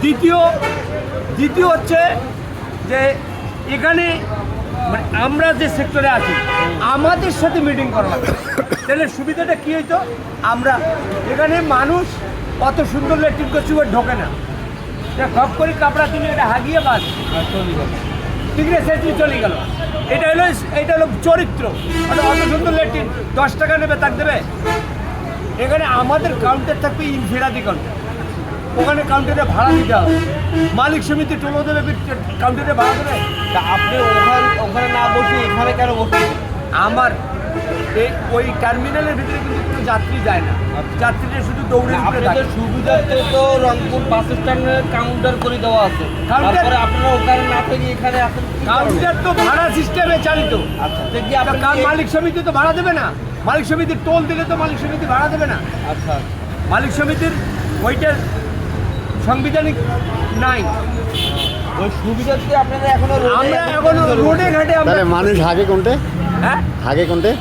দ্বিতীয় হচ্ছে যে এখানে মানে আমরা যে সেক্টরে আছি আমাদের সাথে মিটিং করা লাগবে। তাহলে সুবিধাটা কী হইতো, আমরা এখানে মানুষ অত সুন্দর ল্যাট্রিন করছি ঢোকে না, খপ করে কাপড়া তুলে এটা হাগিয়ে বাস ঠিক আছে, সেটি চলে গেল। এটা হলো চরিত্র। অত সুন্দর ল্যাট্রিন 10 টাকা নেবে, তাক দেবে। এখানে আমাদের কাউন্টার থাকবে ইনফিরাদি কাউন্টার, ওখানে কাউন্টারে ভাড়া দিতে হবে, মালিক সমিতি টোলো দেবে, কাউন্টারে ভাড়া দেবে। তা আপনি ওখানে না বসে এখানে কেন বসেন? আমার ওই টার্মিনালের ভিতরে কিন্তু কোনো যাত্রী যায় না, যাত্রীরা শুধু দৌড়ে উপরে থাকে। আপনাদের সুবিধার্থে তো রংপুর বাস স্ট্যান্ডে কাউন্টার করে দেওয়া আছে, তারপরে আপনারা ওখানে না থেকে এখানে আসেন। কাউন্টার তো ভাড়া সিস্টেমে চালিত। আচ্ছা, কি আপনি মালিক সমিতি তো ভাড়া দেবে না, মালিক সমিতির টোল দিলে তো মালিক সমিতি ভাড়া দেবে না। আচ্ছা, মালিক সমিতির ওইটার সাংবিধানিক নাই। ওই সুবিধার্থে আপনারা আমরা এখনো রোডে ঘাটে তাহলে মানুষ হাগে কোনটে? হ্যাঁ হাগে কোনটে?